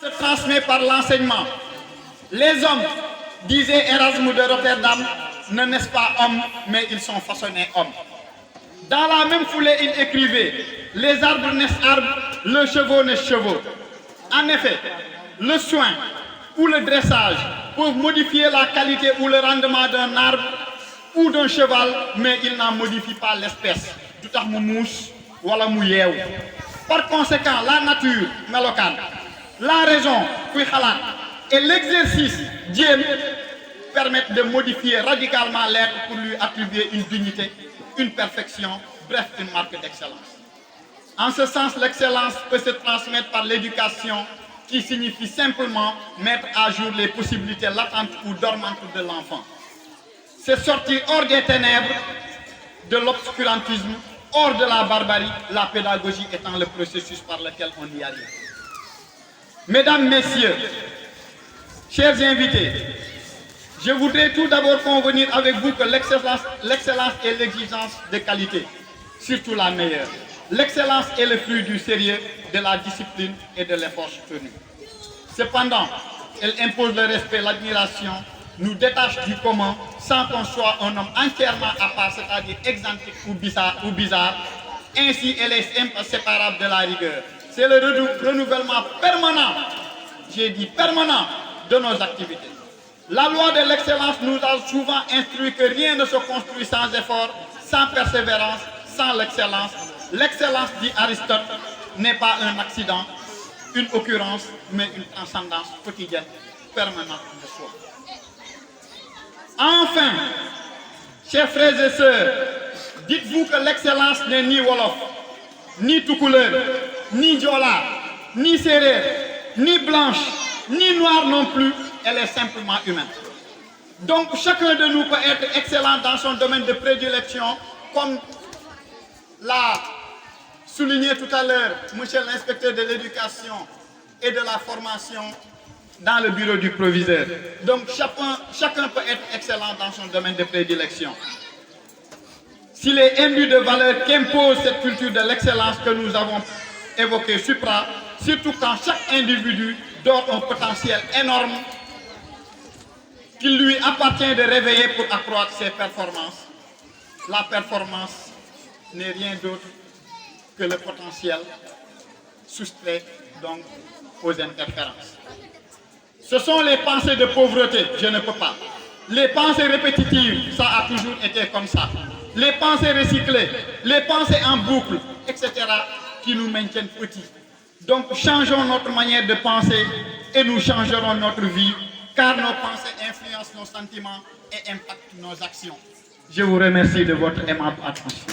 se transmet par l'enseignement. Les hommes, disait Erasme de Rotterdam, ne naissent pas hommes, mais ils sont façonnés hommes. Dans la même foulée, il écrivait, les arbres naissent arbres, le chevaux naissent chevaux. En effet, le soin ou le dressage peuvent modifier la qualité ou le rendement d'un arbre ou d'un cheval, mais ils n'en modifient pas l'espèce. Par conséquent, la nature, la raison, et l'exercice, Dieu, permettent de modifier radicalement l'être pour lui attribuer une dignité, une perfection, bref, une marque d'excellence. En ce sens, l'excellence peut se transmettre par l'éducation, qui signifie simplement mettre à jour les possibilités latentes ou dormantes de l'enfant. C'est sortir hors des ténèbres, de l'obscurantisme, hors de la barbarie, la pédagogie étant le processus par lequel on y arrive. Mesdames, Messieurs, chers invités, je voudrais tout d'abord convenir avec vous que l'excellence est l'exigence de qualité, surtout la meilleure. L'excellence est le fruit du sérieux, de la discipline et de l'effort soutenu. Cependant, elle impose le respect, l'admiration, nous détache du commun sans qu'on soit un homme entièrement à part, c'est-à-dire excentrique ou bizarre. Ainsi, elle est inséparable de la rigueur. C'est le renouvellement permanent, j'ai dit permanent, de nos activités. La loi de l'excellence nous a souvent instruit que rien ne se construit sans effort, sans persévérance, sans l'excellence. L'excellence, dit Aristote, n'est pas un accident, une occurrence, mais une transcendance quotidienne, permanente de soi. Enfin, chers frères et sœurs, dites-vous que l'excellence n'est ni Wolof, ni tout couleur, ni Diola, ni Sérère, ni blanche, ni noire non plus, elle est simplement humaine. Donc chacun de nous peut être excellent dans son domaine de prédilection, comme l'a souligné tout à l'heure monsieur l'inspecteur de l'éducation et de la formation dans le bureau du proviseur. Donc chacun peut être excellent dans son domaine de prédilection. S'il est imbu de valeurs qu'impose cette culture de l'excellence que nous avons évoquée supra, surtout quand chaque individu dort un potentiel énorme qu'il lui appartient de réveiller pour accroître ses performances. La performance n'est rien d'autre que le potentiel soustrait donc aux interférences. Ce sont les pensées de pauvreté, je ne peux pas. Les pensées répétitives, ça a toujours été comme ça. Les pensées recyclées, les pensées en boucle, etc. qui nous maintiennent petits. Donc changeons notre manière de penser et nous changerons notre vie, car nos pensées influencent nos sentiments et impactent nos actions. Je vous remercie de votre aimable attention.